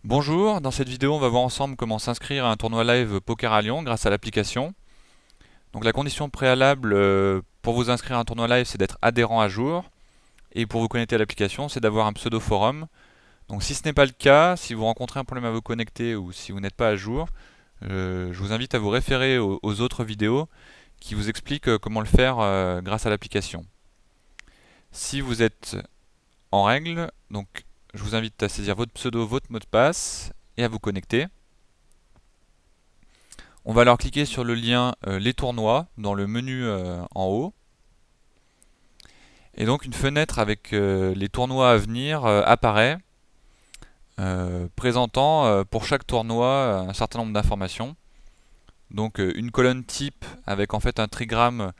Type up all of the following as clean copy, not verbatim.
Bonjour, dans cette vidéo on va voir ensemble comment s'inscrire à un tournoi live Poker à Lyon grâce à l'application. Donc la condition préalable pour vous inscrire à un tournoi live c'est d'être adhérent à jour et pour vous connecter à l'application c'est d'avoir un pseudo forum. Donc si ce n'est pas le cas, si vous rencontrez un problème à vous connecter ou si vous n'êtes pas à jour, je vous invite à vous référer aux autres vidéos qui vous expliquent comment le faire grâce à l'application. Si vous êtes en règle, donc je vous invite à saisir votre pseudo, votre mot de passe et à vous connecter. On va alors cliquer sur le lien les tournois dans le menu en haut. Et donc une fenêtre avec les tournois à venir apparaît, présentant pour chaque tournoi un certain nombre d'informations. Donc une colonne type avec en fait un trigramme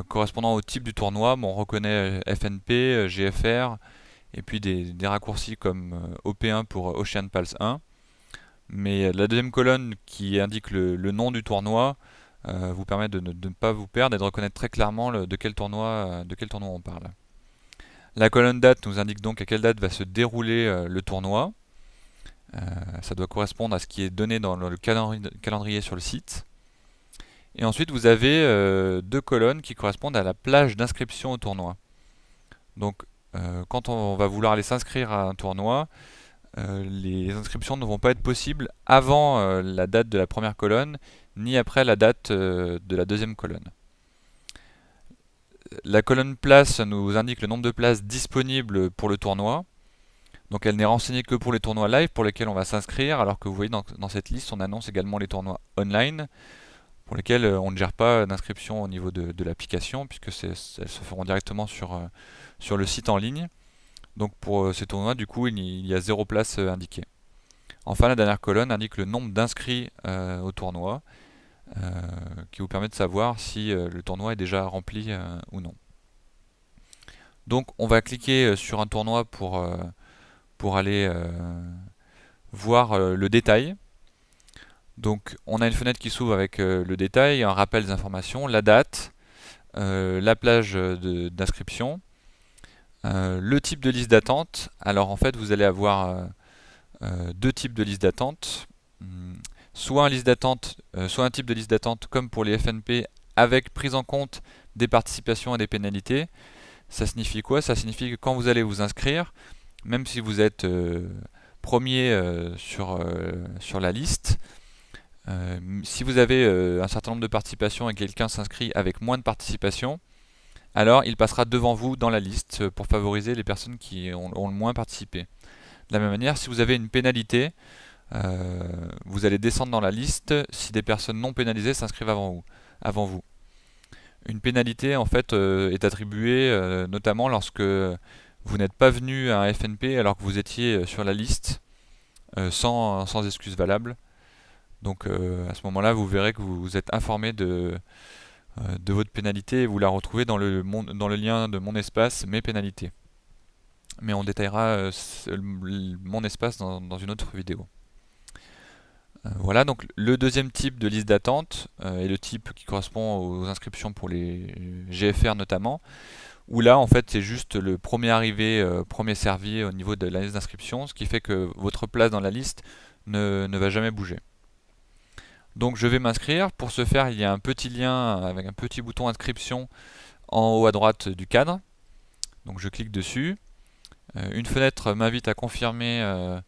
correspondant au type du tournoi. Bon, on reconnaît FNP, GFR, et puis des raccourcis comme OP1 pour Ocean Pulse 1. Mais la deuxième colonne qui indique le nom du tournoi vous permet de ne pas vous perdre et de reconnaître très clairement de quel tournoi on parle. La colonne date nous indique donc à quelle date va se dérouler le tournoi. Ça doit correspondre à ce qui est donné dans le calendrier sur le site. Et ensuite vous avez deux colonnes qui correspondent à la plage d'inscription au tournoi. Donc quand on va vouloir aller s'inscrire à un tournoi, les inscriptions ne vont pas être possibles avant la date de la première colonne, ni après la date de la deuxième colonne. La colonne place nous indique le nombre de places disponibles pour le tournoi. Donc elle n'est renseignée que pour les tournois live pour lesquels on va s'inscrire, alors que vous voyez dans cette liste on annonce également les tournois online, pour lesquels on ne gère pas d'inscription au niveau de l'application, puisque elles se feront directement sur le site en ligne. Donc pour ces tournois, du coup, il y a 0 place indiquée. Enfin, la dernière colonne indique le nombre d'inscrits au tournoi, qui vous permet de savoir si le tournoi est déjà rempli ou non. Donc on va cliquer sur un tournoi pour aller voir le détail. Donc on a une fenêtre qui s'ouvre avec le détail, un rappel des informations, la date, la plage d'inscription, le type de liste d'attente. Alors en fait vous allez avoir deux types de listes d'attente. Soit un type de liste d'attente comme pour les FNP avec prise en compte des participations et des pénalités. Ça signifie quoi? Ça signifie que quand vous allez vous inscrire, même si vous êtes premier sur la liste, si vous avez un certain nombre de participations et quelqu'un s'inscrit avec moins de participations, alors il passera devant vous dans la liste pour favoriser les personnes qui ont le moins participé. De la même manière, si vous avez une pénalité, vous allez descendre dans la liste si des personnes non pénalisées s'inscrivent avant vous. Une pénalité en fait est attribuée notamment lorsque vous n'êtes pas venu à un FNP alors que vous étiez sur la liste sans excuse valable. Donc à ce moment-là, vous verrez que vous êtes informé de votre pénalité et vous la retrouvez dans le lien de mon espace, mes pénalités. Mais on détaillera mon espace dans une autre vidéo. Voilà, donc le deuxième type de liste d'attente est le type qui correspond aux inscriptions pour les GFR notamment, où là en fait c'est juste le premier arrivé, premier servi au niveau de la liste d'inscription, ce qui fait que votre place dans la liste ne va jamais bouger. Donc je vais m'inscrire. Pour ce faire, il y a un petit lien avec un petit bouton inscription en haut à droite du cadre. Donc je clique dessus. Une fenêtre m'invite à confirmer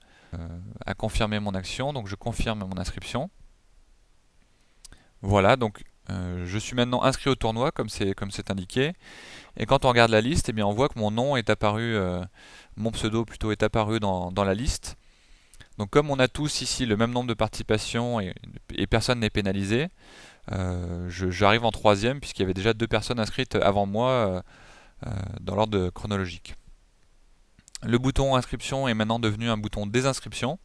mon action. Donc je confirme mon inscription. Voilà, donc je suis maintenant inscrit au tournoi comme c'est indiqué. Et quand on regarde la liste, eh bien on voit que mon nom est apparu, mon pseudo plutôt est apparu dans la liste. Donc comme on a tous ici le même nombre de participations et personne n'est pénalisé, j'arrive en troisième puisqu'il y avait déjà deux personnes inscrites avant moi dans l'ordre chronologique. Le bouton inscription est maintenant devenu un bouton désinscription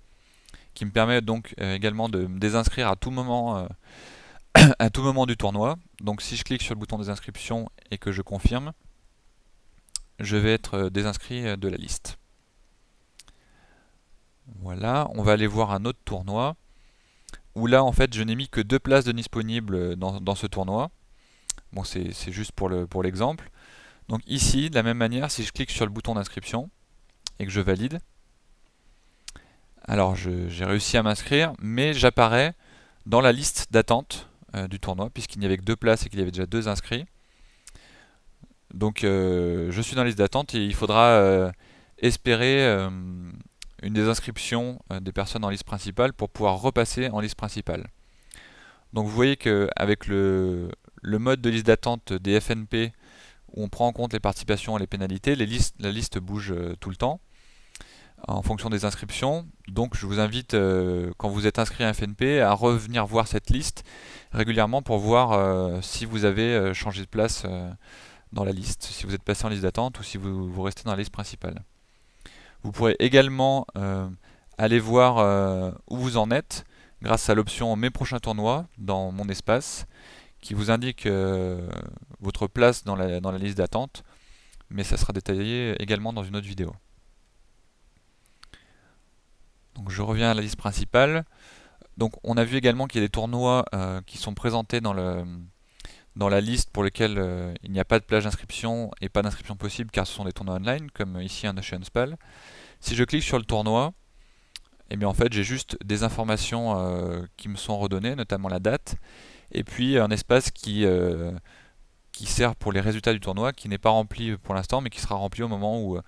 qui me permet donc également de me désinscrire à tout moment à tout moment du tournoi. Donc si je clique sur le bouton désinscription et que je confirme, je vais être désinscrit de la liste. Voilà, on va aller voir un autre tournoi où là en fait je n'ai mis que deux places de disponibles dans ce tournoi. Bon, c'est juste pour l'exemple. Donc ici, de la même manière, si je clique sur le bouton d'inscription et que je valide, Alors j'ai réussi à m'inscrire, mais j'apparais dans la liste d'attente du tournoi, puisqu'il n'y avait que 2 places et qu'il y avait déjà 2 inscrits. Donc je suis dans la liste d'attente et il faudra espérer une des inscriptions des personnes en liste principale pour pouvoir repasser en liste principale. Donc vous voyez qu'avec le mode de liste d'attente des FNP, où on prend en compte les participations et les pénalités, la liste bouge tout le temps en fonction des inscriptions. Donc je vous invite, quand vous êtes inscrit à FNP, à revenir voir cette liste régulièrement pour voir si vous avez changé de place dans la liste, si vous êtes passé en liste d'attente ou si vous restez dans la liste principale. Vous pourrez également aller voir où vous en êtes grâce à l'option Mes prochains tournois dans mon espace qui vous indique votre place dans la liste d'attente, mais ça sera détaillé également dans une autre vidéo. Donc je reviens à la liste principale. Donc on a vu également qu'il y a des tournois qui sont présentés dans la liste pour lesquels il n'y a pas de plage d'inscription et pas d'inscription possible car ce sont des tournois online, comme ici un Ocean Spell. Si je clique sur le tournoi, et bien en fait j'ai juste des informations qui me sont redonnées, notamment la date, et puis un espace qui sert pour les résultats du tournoi, qui n'est pas rempli pour l'instant, mais qui sera rempli au moment où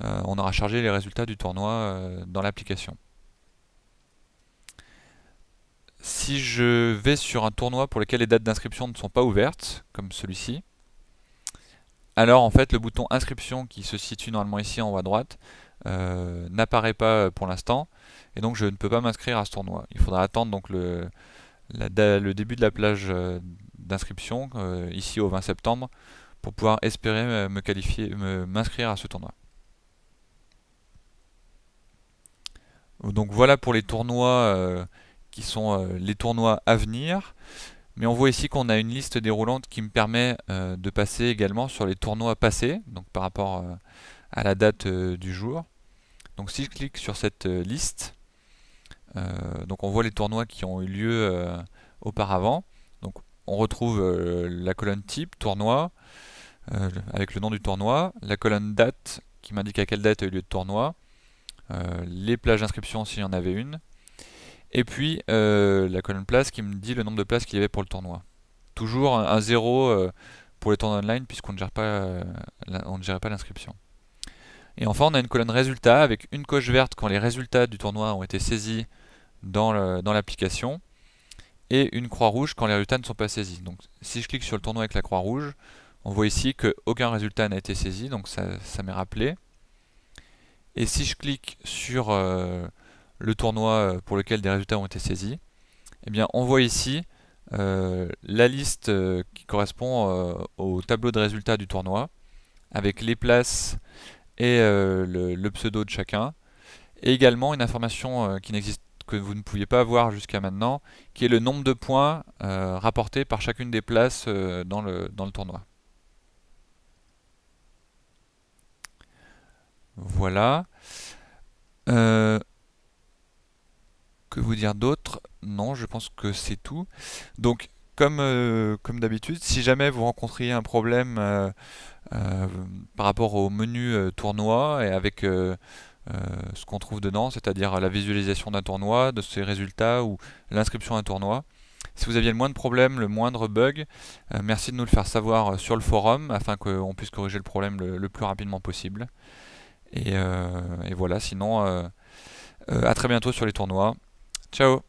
on aura chargé les résultats du tournoi dans l'application. Si je vais sur un tournoi pour lequel les dates d'inscription ne sont pas ouvertes, comme celui-ci, alors en fait le bouton inscription qui se situe normalement ici en haut à droite n'apparaît pas pour l'instant, et donc je ne peux pas m'inscrire à ce tournoi. Il faudra attendre donc le début de la plage d'inscription, ici au 20 septembre, pour pouvoir espérer me qualifier, m'inscrire à ce tournoi. Donc voilà pour les tournois qui sont les tournois à venir. Mais on voit ici qu'on a une liste déroulante qui me permet de passer également sur les tournois passés, donc par rapport à la date du jour. Donc si je clique sur cette liste, donc on voit les tournois qui ont eu lieu auparavant. Donc on retrouve la colonne type, tournoi, avec le nom du tournoi, la colonne date qui m'indique à quelle date a eu lieu le tournoi, les plages d'inscription s'il y en avait une, et puis la colonne place qui me dit le nombre de places qu'il y avait pour le tournoi. Toujours un 0 pour les tournois online puisqu'on ne gère pas, on ne gérait pas l'inscription. Et enfin on a une colonne résultats avec une coche verte quand les résultats du tournoi ont été saisis dans l'application et une croix rouge quand les résultats ne sont pas saisis. Donc si je clique sur le tournoi avec la croix rouge, on voit ici qu'aucun résultat n'a été saisi, donc ça m'est rappelé. Et si je clique sur le tournoi pour lequel des résultats ont été saisis, eh bien on voit ici la liste qui correspond au tableau de résultats du tournoi, avec les places et le pseudo de chacun, et également une information qui n'existe que vous ne pouviez pas voir jusqu'à maintenant, qui est le nombre de points rapportés par chacune des places dans le tournoi. Voilà. Euh, que vous dire d'autre? Non, je pense que c'est tout. Donc, comme d'habitude, si jamais vous rencontriez un problème euh, par rapport au menu tournoi et avec ce qu'on trouve dedans, c'est-à-dire la visualisation d'un tournoi, de ses résultats ou l'inscription à un tournoi, si vous aviez le moindre problème, le moindre bug, merci de nous le faire savoir sur le forum afin qu'on puisse corriger le problème le plus rapidement possible. Et voilà, sinon, à très bientôt sur les tournois. Ciao!